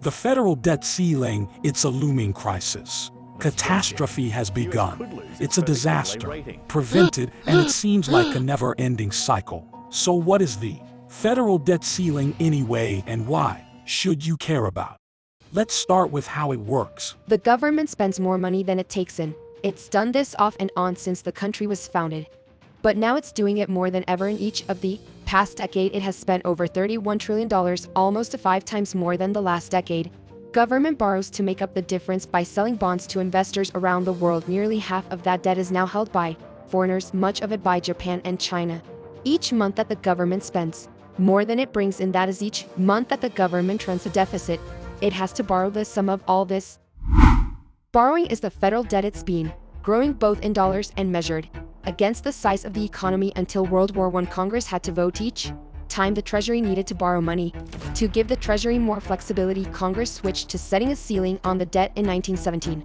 The federal debt ceiling, it's a looming crisis. Catastrophe has begun. It's a disaster, prevented, and it seems like a never-ending cycle. So what is the federal debt ceiling anyway, and why should you care about? Let's start with how it works. The government spends more money than it takes in. It's done this off and on since the country was founded. But now it's doing it more than ever in each of the past decade. It has spent over $31 trillion, almost 5 times more than the last decade. Government borrows to make up the difference by selling bonds to investors around the world. Nearly half of that debt is now held by foreigners, much of it by Japan and China. Each month that the government spends more than it brings in, that is each month that the government runs a deficit, it has to borrow the sum of all this. Borrowing is the federal debt. It's been growing both in dollars and measured against the size of the economy until World War I. Congress had to vote each time the Treasury needed to borrow money. To give the Treasury more flexibility, Congress switched to setting a ceiling on the debt in 1917.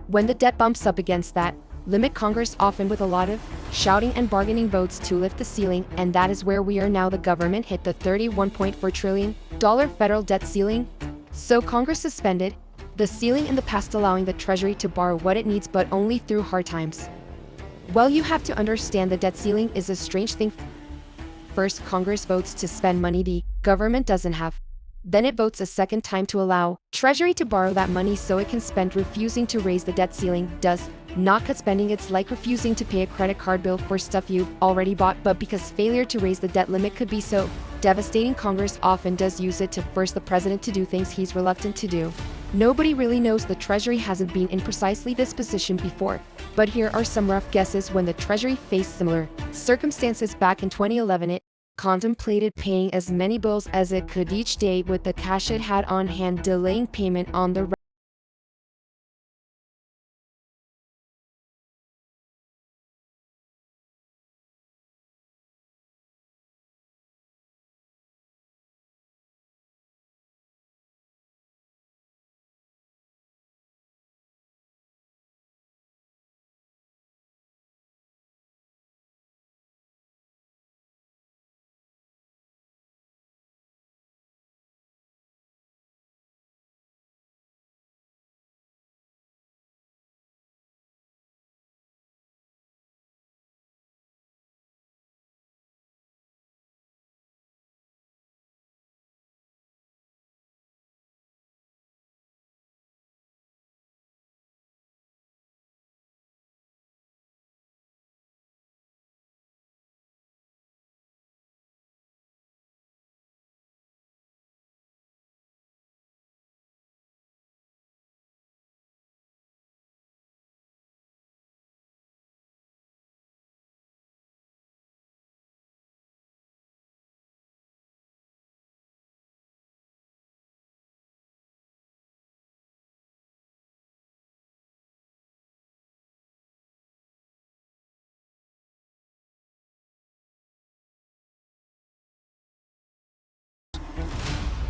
When the debt bumps up against that limit, Congress, often with a lot of shouting and bargaining, votes to lift the ceiling, and that is where we are now. The government hit the $31.4 trillion federal debt ceiling. So Congress suspended the ceiling in the past, allowing the Treasury to borrow what it needs, but only through hard times. Well, you have to understand the debt ceiling is a strange thing. First, Congress votes to spend money the government doesn't have. Then it votes a second time to allow Treasury to borrow that money so it can spend. Refusing to raise the debt ceiling does not cut spending. It's like refusing to pay a credit card bill for stuff you've already bought. But because failure to raise the debt limit could be so devastating, Congress often does use it to force the president to do things he's reluctant to do. Nobody really knows. The Treasury hasn't been in precisely this position before, but here are some rough guesses. When the Treasury faced similar circumstances back in 2011, it contemplated paying as many bills as it could each day with the cash it had on hand, delaying payment on the